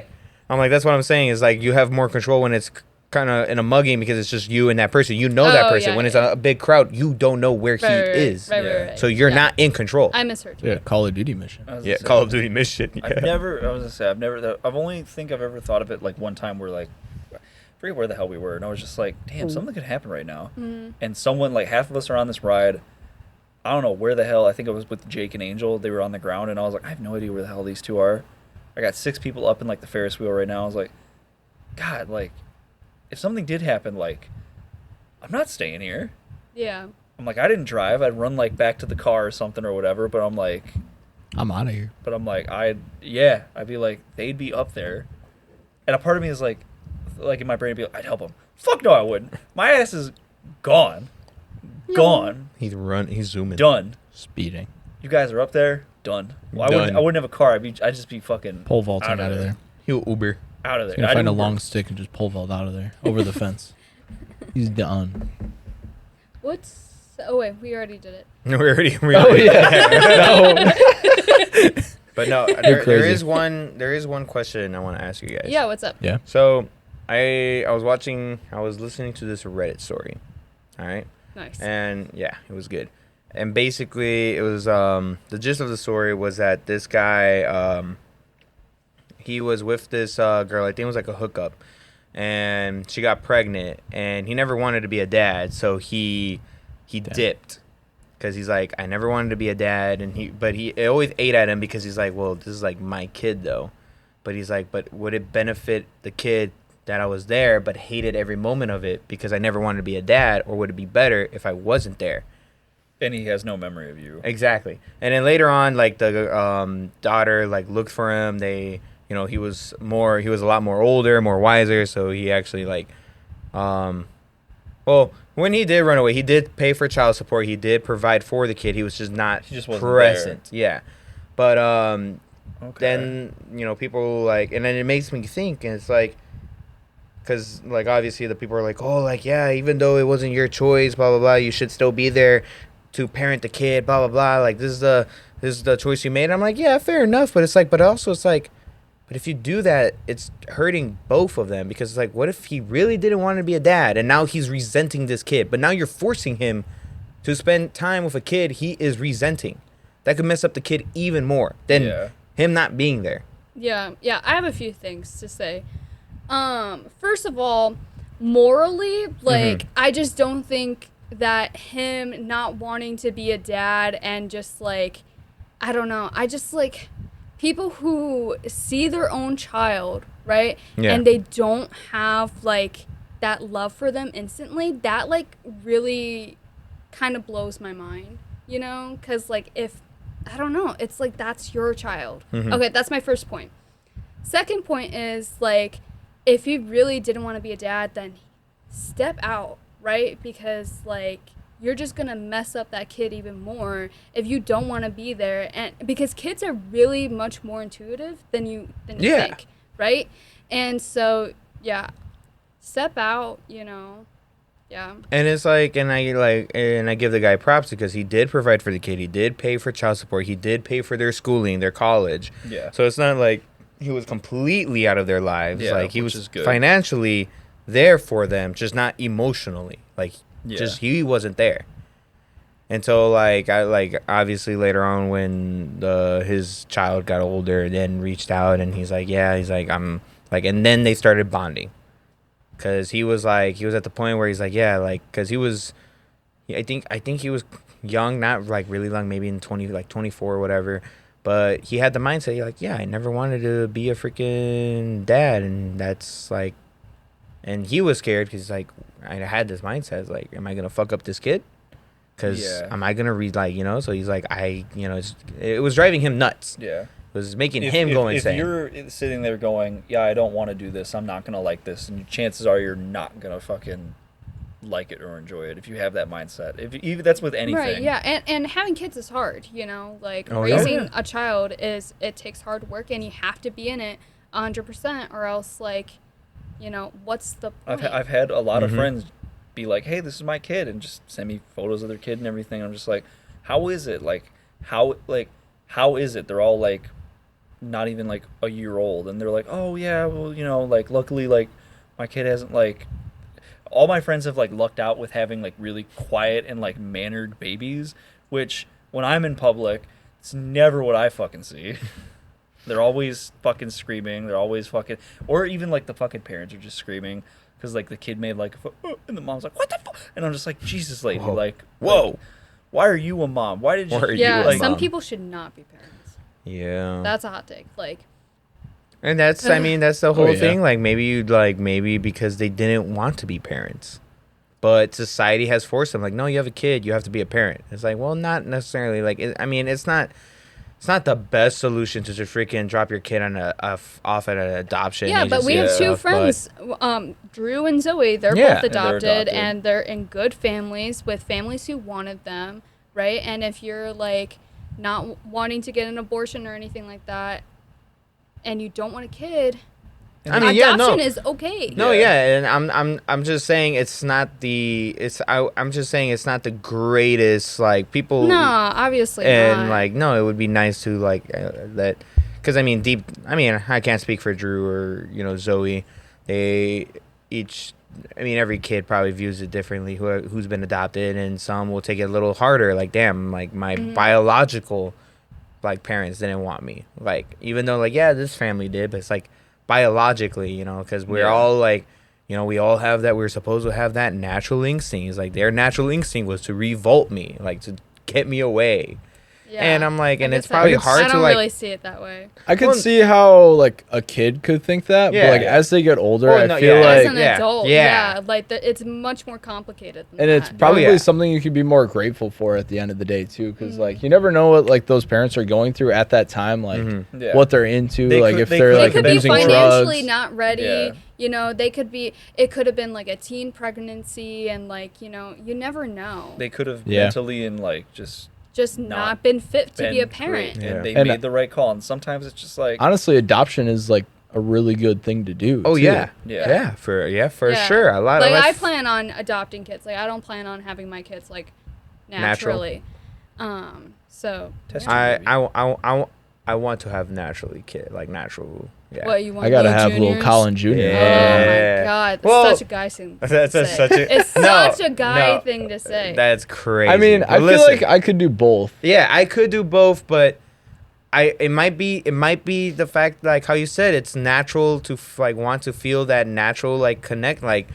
I'm like, that's what I'm saying is like you have more control when it's kind of in a mugging because it's just you and that person. You know that Oh, person. yeah, when it's yeah. a big crowd, you don't know where he is. Right, Yeah. right. So you're Yeah. not in control. I miss her too. Yeah, Call of Duty mission. I was Yeah, gonna say, Call of Duty mission. Yeah. I've only think I've ever thought of it like one time where like, I forget where the hell we were, and I was just like, damn, something could happen right now. And someone, like half of us are on this ride. I don't know where the hell, I think it was with Jake and Angel. They were on the ground, and I was like, I have no idea where the hell these two are. I got 6 people up in like the Ferris wheel right now. I was like, God, like, if something did happen, like, I'm not staying here. Yeah. I'm like, I didn't drive. I'd run like back to the car or something or whatever. But I'm like, I'm out of here. I'd be like, they'd be up there. And a part of me is like in my brain, I'd be like, I'd help them. Fuck no, I wouldn't. My ass is gone. Gone. He's zooming. Done. Speeding. You guys are up there. Done. Well, Done. I wouldn't have a car. I'd just be fucking Pole vaulting out of there. He'll Uber. out of there. He's gonna I'd find a Uber. long stick and just pole vault out of there over the fence. He's done. Oh wait, we already did it. We already. Oh yeah. But no, there is one question I want to ask you guys. Yeah, what's up? Yeah. So, I was listening to this Reddit story. All right. Nice. And yeah, it was good. And basically, it was the gist of the story was that this guy, he was with this girl. I think it was like a hookup, and she got pregnant, and he never wanted to be a dad, so he dipped, because he's like, I never wanted to be a dad, and he always ate at him because he's like, well, this is like my kid though, but he's like, but would it benefit the kid that I was there but hated every moment of it because I never wanted to be a dad, or would it be better if I wasn't there? And he has no memory of you. Exactly. And then later on, like the daughter like looked for him. They, you know, he was a lot more older, more wiser, so he actually like well, when he did run away, he did pay for child support. He did provide for the kid. He was just not wasn't present. there. Yeah. But Okay. then, you know, people like, and then it makes me think, and it's like, because like obviously the people are like, oh, like, yeah, even though it wasn't your choice, blah blah blah, you should still be there to parent the kid, blah blah blah, like this is the choice you made. And I'm like, yeah, fair enough, but it's like, but also it's like, but if you do that, it's hurting both of them, because it's like, what if he really didn't want to be a dad and now he's resenting this kid, but now you're forcing him to spend time with a kid he is resenting. That could mess up the kid even more than him not being there. Yeah, I have a few things to say. First of all, morally, like, I just don't think that him not wanting to be a dad and just, like, I don't know, I just, like, people who see their own child, right, and they don't have, like, that love for them instantly, that, like, really kind of blows my mind, you know, because, like, if, I don't know, it's like, that's your child. Okay, that's my first point. Second point is, like, if you really didn't want to be a dad, then step out, right? Because, like, you're just going to mess up that kid even more if you don't want to be there. And because kids are really much more intuitive than you think, right? And so, yeah, step out, you know. Yeah. And it's like, and I give the guy props because he did provide for the kid. He did pay for child support. He did pay for their schooling, their college. Yeah. So it's not like he was completely out of their lives. Yeah, like, he which was is good. financially there for them, just not emotionally. Like, just he wasn't there. And so, like, obviously later on when his child got older, then reached out, and he's like, I'm like, and then they started bonding. Because he was at the point where he's like, yeah, like, because he was, I think he was young, not like really young, maybe in 24 or whatever. But he had the mindset, like, yeah, I never wanted to be a freaking dad. And that's like, and he was scared because, like, I had this mindset, like, am I going to fuck up this kid? Because am I going to read, like, you know? So he's like, it was driving him nuts. Yeah. It was making him go insane. If you're sitting there going, yeah, I don't want to do this, I'm not going to like this, and chances are you're not going to fucking like it or enjoy it if you have that mindset. Even that's with anything. Right, yeah. And having kids is hard, you know? Like, Oh, raising a child it takes hard work, and you have to be in it 100%, or else, like, you know, what's the point? I've had a lot of friends be like, hey, this is my kid, and just send me photos of their kid and everything. I'm just like, how is it? Like, how is it? They're all, like, not even, like, a year old, and they're like, oh, yeah, well, you know, like, luckily, like, my kid hasn't, like, all my friends have, like, lucked out with having, like, really quiet and, like, mannered babies, which, when I'm in public, it's never what I fucking see. They're always fucking screaming. They're always fucking, or even, like, the fucking parents are just screaming because, like, the kid made, like, and the mom's like, what the fuck? And I'm just like, Jesus, lady, like, why are you a mom? Why did you? Yeah, like, some people should not be parents. Yeah. That's a hot take. Like, And that's, I mean, that's the whole thing. Like, maybe because they didn't want to be parents, but society has forced them. Like, no, you have a kid, you have to be a parent. It's like, well, not necessarily. Like, it's not the best solution to just freaking drop your kid on off at an adoption. yeah, but we have two friends, Drew and Zoe. They're both adopted, and they're in good families with families who wanted them, right? And if you're, like, not wanting to get an abortion or anything like that, and you don't want a kid, adoption is okay. No, and I'm just saying it's not I'm just saying it's not the greatest, like, people. No, obviously and not. like, no, it would be nice to, like, that, because I mean I can't speak for Drew or, you know, Zoe. they each. I mean, every kid probably views it differently. Who's been adopted, and some will take it a little harder. Like, damn, like my biological, like parents didn't want me. Like, even though like yeah, this family did, but it's like biologically, you know, because we're all like, you know, we all have that. We're supposed to have that natural instinct. It's like their natural instinct was to revolt me, like to get me away. Yeah. And I'm like, and I it's guess probably I hard to don't like. really see it that way. I could Well, see how like a kid could think that, Yeah. but like as they get older, Well, I no, feel yeah. As like, an yeah, adult, yeah. yeah, like it's much more complicated than and it's that. probably yeah. something you could be more grateful for at the end of the day too, because like you never know what like those parents are going through at that time, like Yeah. what they're into, They like could- if they they're could- They like could be abusing financially drugs. not ready. Yeah. You know, it could have been like a teen pregnancy, and like, you know, you never know. They could have Yeah. mentally and like just Not been fit to been be a parent. great, Yeah. and they And made the right call. And sometimes it's just like Honestly, adoption is like a really good thing to do. Oh too. yeah. Yeah. For Yeah. sure. A lot Like of I plan on adopting kids. Like I don't plan on having my kids like Natural. naturally. So Test yeah. I want to have naturally natural. Yeah. What you want? I gotta little have little juniors? Collin Jr. Oh Yeah. my god, that's Well, such a guy thing. to that's say. such a It's no, such a guy no, thing to say. That's crazy. I mean, But I feel listen, like I could do both. yeah, I could do both, but it might be the fact like how you said it's natural to like want to feel that natural like connect like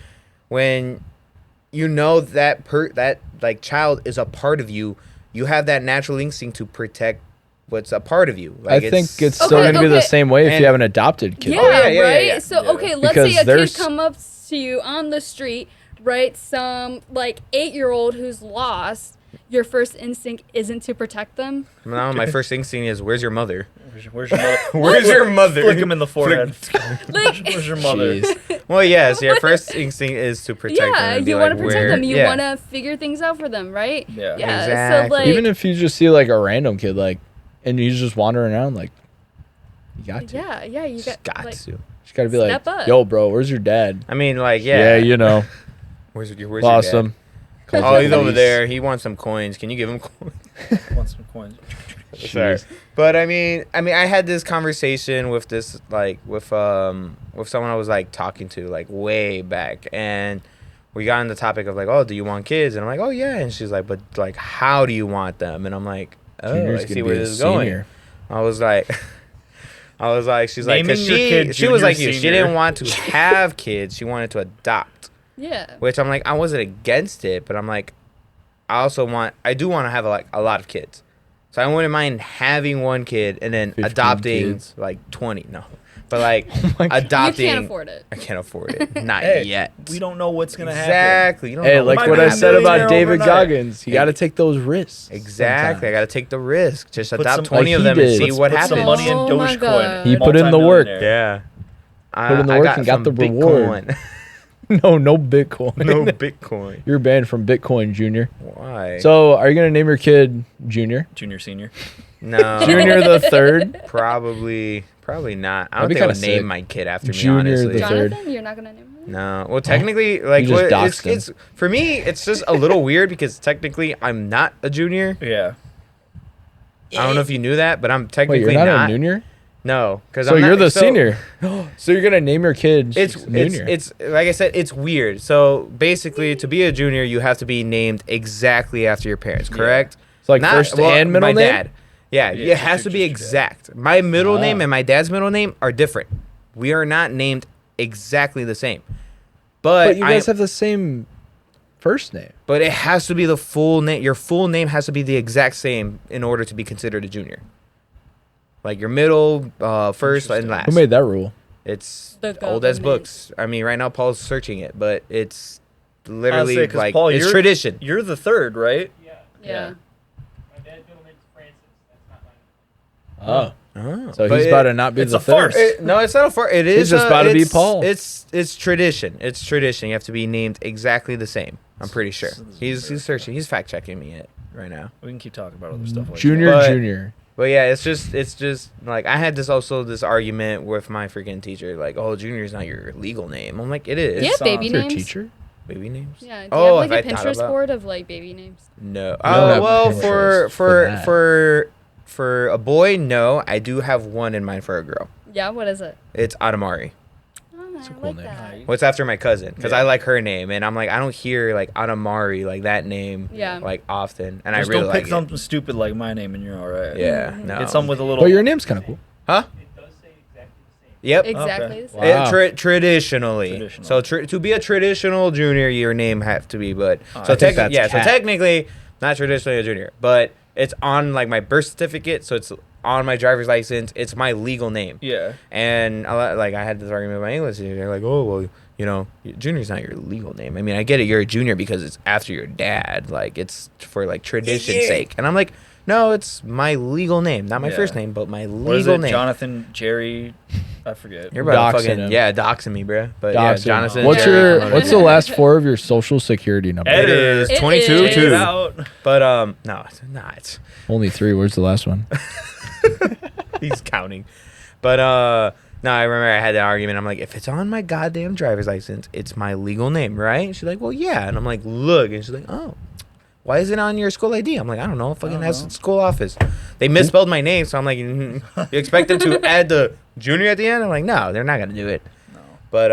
when you know that that like child is a part of you, you have that natural instinct to protect what's a part of you. Like I think it's still Okay, gonna be the okay. same way if And- you have an adopted kid. Yeah, Oh, yeah, right. yeah. So Yeah. okay, let's Because say a there's- kid come up to you on the street, right? Some like 8-year-old who's lost. Your first instinct isn't to protect them. now my first instinct is where's your mother? Where's your mother? Where's your mother? Flick him in the forehead. Like, Where's your mother? Jeez. Well, yes, your first instinct is to protect them. yeah, and be you like, want to protect where- them. You yeah. want to figure things out for them, right? Yeah. Yeah. Exactly. So like, Even if you just see like a random kid, like, and he's just wandering around, like, you got to. yeah, you Just got got like, to. You gotta be like, Step up. yo, bro, where's your dad? I mean, like, Yeah, yeah. you know, Where's your lost dad? him. Oh, he's over there. He wants some coins. Can you give him coins? Want some coins? Sorry. But I mean, I had this conversation with this like with someone I was like talking to like way back, and we got on the topic of like, oh, do you want kids? And I'm like, oh yeah. And she's like, but like, how do you want them? And I'm like, oh, Junior's I see gonna where be a this is going. senior. I was like, she's like, 'cause Naming your kid she was junior, like you. She senior. didn't want to have kids. She wanted to adopt. yeah. Which I'm like, I wasn't against it, but I'm like, I do want to have like a lot of kids. So I wouldn't mind having one kid and then 15 adopting kids. like 20. No, but like my God. adopting. You can't afford it. I can't afford it. Not Hey, yet. we don't know what's gonna happen. Exactly. You don't Hey, know like what's what gonna I happen. said about millionaire David overnight. Goggins, you Hey. got to take those risks. Exactly. I got to take the risk. Just Put adopt some- 20 like of he them and did. see Let's what put happens. some money in Oh my Dogecoin. God. He put in the work. Multimillionaire. Yeah. Put in the work and got some the reward. Bitcoin. No Bitcoin. No Bitcoin. You're banned from Bitcoin, Junior. Why? So, are you gonna name your kid Junior? Junior, senior. no. Junior the third. Probably not. I That'd don't be think I would kinda name sick. my kid after me, Junior honestly. the third. Jonathan, you're not gonna name him. No. Well, technically, like, You just what- doxed him. it's for me, it's just a little weird because technically I'm not a junior. Yeah. I don't know if you knew that, but I'm Wait, technically you're not not. a junior. No, because So you're the senior. So you're gonna name your kid It's Junior. it's like I said, it's weird. So basically, to be a junior, you have to be named exactly after your parents, correct? So, like, first and middle my name? dad. Yeah, Yeah, it has to be just exact. My middle Ah. name and my dad's middle name are different. We are not named exactly the same. But you guys have the same first name. But it has to be the full name. Your full name has to be the exact same in order to be considered a junior. Like your middle, first, and last. Who made that rule? It's The old as government. books. I mean, right now Paul's searching it, but it's literally Honestly, 'cause like Paul, it's you're- tradition. You're the third, right? Yeah. Yeah. My dad's middle name's Francis. That's not my name. Oh, Oh. so But he's about to not be it's the a third. farce. No, it's not a far. It is. just about to be it's- Paul. It's tradition. It's tradition. You have to be named exactly the same. I'm pretty sure. So this is He's very searching. He's fact checking me it right now. We can keep talking about other stuff like Junior, But- Junior. But yeah, it's just like I had this argument with my freaking teacher. Like, oh, junior is not your legal name. I'm like, it is. Do you have baby Is your names? teacher? Baby names. Yeah. Do you Oh, have like if a I thought Pinterest about- board of like baby names? No. don't Oh have well, Pinterest for for that. for a boy, no. I do have one in mind for a girl. Yeah. What is it? It's Adamari. Oh, It's a I cool like name. that. Well, it's after my cousin because Yeah. I like her name, and I'm like, I don't hear like Anamari like that name Yeah. like often, and Just I really don't pick like something stupid like my name and you're all right. it. Yeah, Mhm. no. Get something with a little. But your name's kind of cool. huh? It does say exactly the same. Yep. Exactly. Okay. the same. Wow. Traditionally. Traditional. So to be a traditional junior, your name has to be, but Oh, so I think technically, that's yeah. cat. So technically, not traditionally a junior, but it's on like my birth certificate, so it's on my driver's license. It's my legal name. Yeah. And like I had this argument with my English teacher. They're like, oh well, you know, junior's not your legal name. I mean, I get it, you're a junior because it's after your dad. Like it's for like tradition's sake. And I'm like, no, it's my legal name, not my Yeah. first name, but my What is legal it? name. Jonathan, Jerry, I forget. You're about to Doxing fucking him. doxing me, bro. But Dox yeah, him. Jonathan. What's Jerry, your What's the last four of your social security number? It is It 22 is. Take it too. out. But no, it's not. Only 3. Where's the last one? He's counting. But no, I remember I had that argument. I'm like, if it's on my goddamn driver's license, it's my legal name, right? And she's like, well, yeah. And I'm like, look. And she's like, oh, why is it on your school ID? I'm like, I don't know. It fucking has know. a school office. They misspelled my name, so I'm like, you expect them to add the junior at the end? I'm like, no, they're not gonna do it. No. But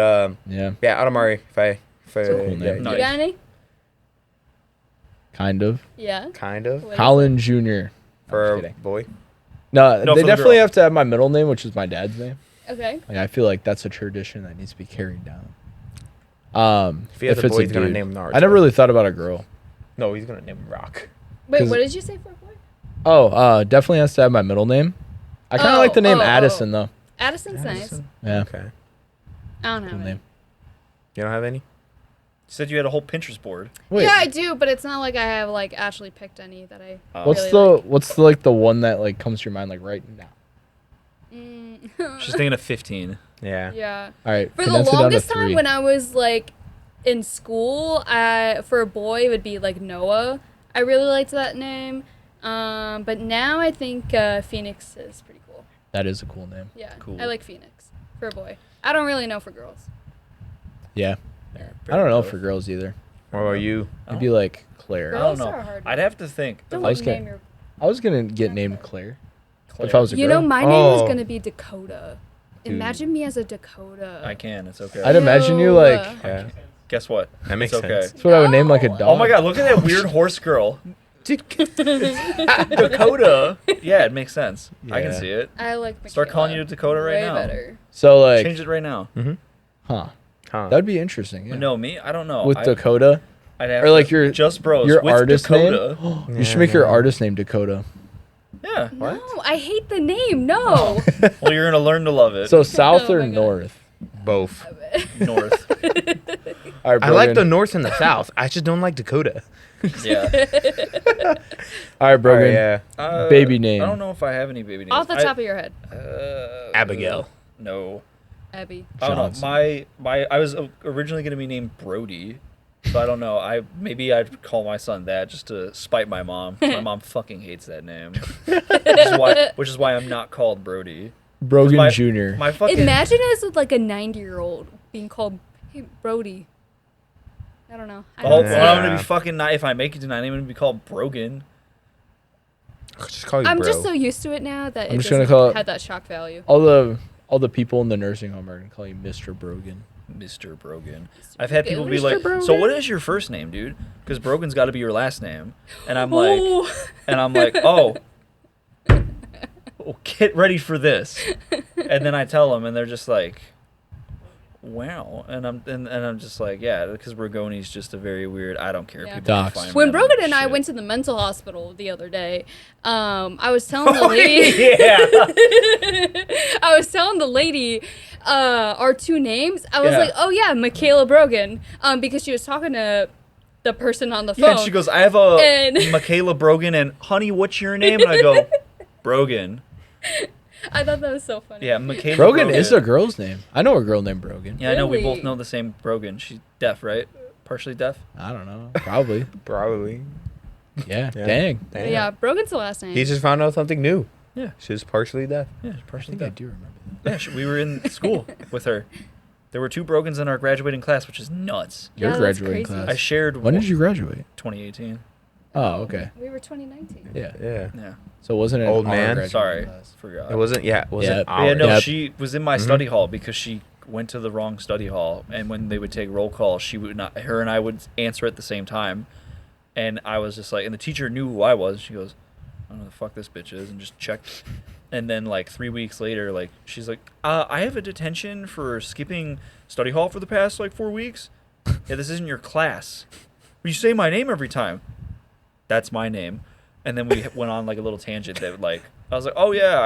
Yeah, yeah, Audemars. If a cool yeah, name. Nice. You got any? kind of. Yeah. kind of What is Collin Jr. for I'm a kidding. boy. No, No, they for the definitely girl. have to have my middle name, which is my dad's name. it? Okay. Like, I feel like that's a tradition that needs to be carried down. If he has a it's boy, he's gonna dude. name him Naruto. I never really thought about a girl. No, he's gonna name him Rock. Wait, 'Cause- what did you say for a boy? Oh, definitely has to have my middle name. I kind of like the name Addison though. Addison's nice. Addison? Yeah, Okay. I don't cool have it. name. You don't have any? You said you had a whole Pinterest board. Wait, Yeah, I do, but it's not like I have like actually picked any that I. what's really the like. what's the like the one that like comes to your mind like right now? She's thinking of 15. Yeah. Yeah. All right, For the condense it down to longest time 3. when I was like in school, for a boy it would be like Noah. I really liked that name. But now I think Phoenix is pretty cool. That is a cool name. Yeah. Cool. I like Phoenix for a boy. I don't really know for girls. Yeah, I don't know for girls either. What about you? It'd be like Claire. I Girls don't know. are hard. I'd have to think. Don't I was name gonna- your. I was gonna get named Claire Claire. if I was a You girl. know, my name was Oh. gonna be Dakota. Dude. Imagine me as a Dakota. I can. It's okay. I'd imagine you like. Ew. Yeah. Guess what? That makes it's okay. sense. That's what I would name like a No. dog. Oh my god, look at that weird horse girl. Dakota. Yeah, it makes sense. I can Yeah. see it. I like. Start calling Mikayla. you Dakota right Way now. better. So like, Change it right now. huh? Huh. That'd be interesting. Yeah. No, me? I don't know. With I, Dakota, I'd have or like to- your just bros. your with artist Dakota. name. You should make your artist name Dakota. Yeah. No, I hate the name. No. Well, you're gonna learn to love it. So south Oh or my God. north? Both. North. All right, I like the Brogan. North and the South. I just don't like Dakota. Yeah. All right, Brogan. yeah. Baby name. I don't know if I have any baby names. Off the top of your head, Abigail. No. Abby. I don't know. Johnson. I was originally gonna be named Brody, so I don't know. Maybe I'd call my son that just to spite my mom. My mom fucking hates that name, which is why I'm not called Brody. Brogan my- Jr. My fucking Imagine as like a 90-year-old being called hey, Brody. I don't know. I Oh, don't Yeah. see well, it. I'm gonna be fucking. If I make it to 9, I'm gonna be called Brogan. Just call you I'm bro. just so used to it now that I'm it just gonna doesn't call it- have that shock value. all the people in the nursing home are gonna call you Mr. Brogan. Mr. Brogan. I've had people be Mr. like, Brogan. "So what is your first name, dude?" Because Brogan's got to be your last name, and I'm like, Ooh. oh, get ready for this. And then I tell them, and they're just like, wow. And I'm just like, yeah, because Brogoni's just a very weird. I don't care. Yeah. People Docs. find When random Broghan and I shit. went to the mental hospital the other day, I was telling the lady. yeah. I was telling the lady our two names. I was Yeah. like, "Oh yeah, Mikayla Broghan," because she was talking to the person on the phone. Yeah, and she goes, I have a And- Mikayla Broghan, and honey, what's your name? And I go, Brogan. I thought that was so funny. Yeah, Mikayla Brogan is a girl's name. I know a girl named Brogan. Yeah, I know we Really? both know the same Brogan. She's deaf, right? Partially deaf. I don't know. Probably. Probably. Yeah. Yeah. Dang. But yeah, Broghan's the last name. He just found out something new. Yeah. She's partially deaf. Yeah, she's I partially think I deaf. do remember Yeah, we were in school with her. There were 2 Brogans in our graduating class, which is nuts. Your Yeah, that's graduating crazy. I class. shared When did you graduate? 2018. Oh, okay. We were 2019. Yeah. Yeah. Yeah. So it wasn't an Old our man? graduating Sorry, class. forgot. It wasn't. Yeah. It wasn't. Yeah. But yeah, ours. no, Yep. she was in my Mhm. study hall because she went to the wrong study hall, and when they would take roll call, her and I would answer at the same time, and I was just like, and the teacher knew who I was. She goes, I don't know who the fuck this bitch is, and just checked. And then like 3 weeks later, like she's like, I have a detention for skipping study hall for the past like 4 weeks. Yeah, this isn't your class. But you say my name every time. That's my name. And then we went on like a little tangent that like I was like, oh yeah,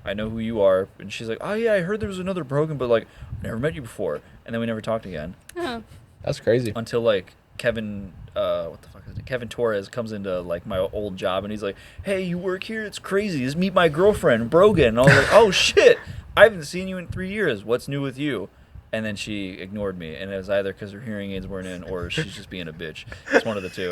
I know who you are. And she's like, oh yeah, I heard there was another Broghan, but like I never met you before. And then we never talked again. Oh. That's crazy. Until like Kevin, what the fuck is it? Kevin Torres comes into like my old job and he's like, hey, you work here? It's crazy. Just meet my girlfriend, Broghan. And I was like, oh shit, I haven't seen you in 3 years. What's new with you? And then she ignored me, and it was either because her hearing aids weren't in or she's just being a bitch. It's one of the two.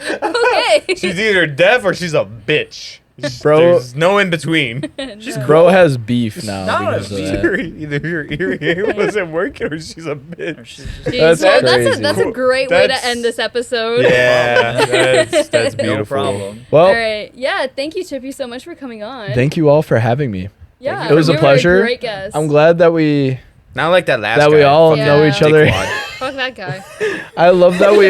Okay. She's either deaf or she's a bitch. Bro, There's no in between. She's No. bro has beef now. Not because a of beef. that. Either your hearing aid wasn't working or she's a Or bitch. she's just Jeez, That's well, crazy. that's a great way to That's- end this episode. Yeah, that's beautiful. no problem. Well, All right. Yeah. Thank you, Chippy, so much for coming on. thank you all for having me. Yeah. It was a you were pleasure. great guest. I'm glad that we Not like that last we guy. all Yeah. know each other. Dickwad. Fuck that guy. I love that we.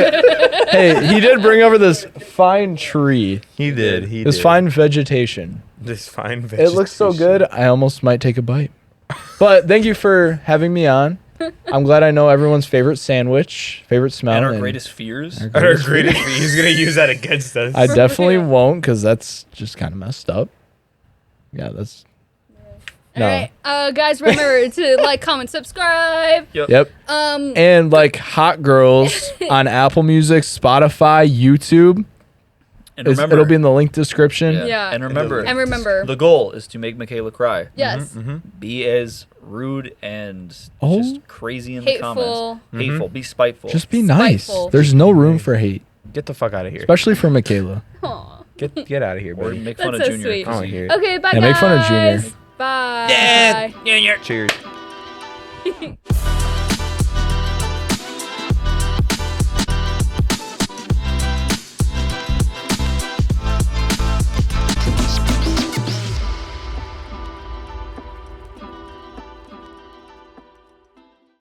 Hey, he did bring over this fine tree. He did. This fine vegetation. This fine It looks so good. I almost might take a bite. But thank you for having me on. I'm glad I know everyone's favorite sandwich, favorite smell, And our greatest fears. Our greatest. He's gonna use that against us. I definitely won't, because that's just kind of messed up. Yeah, that's. All right. Guys, remember to like, comment, subscribe. Yep. And like Hot Girls on Apple Music, Spotify, YouTube. And remember, It'll be in the link description. Yeah. And remember, the goal is to make Mikayla cry. yes. Be as rude and just crazy in the comments. Hateful. Hateful. Be spiteful. Just be nice. Spiteful. There's no room for hate, Get the fuck out of here. especially for Mikayla. Aw. Get out of here, or buddy. make fun That's of so Junior. sweet. 'cause I wanna he- hear it. Okay, bye Yeah, guys. make fun of Junior. Bye. Cheers.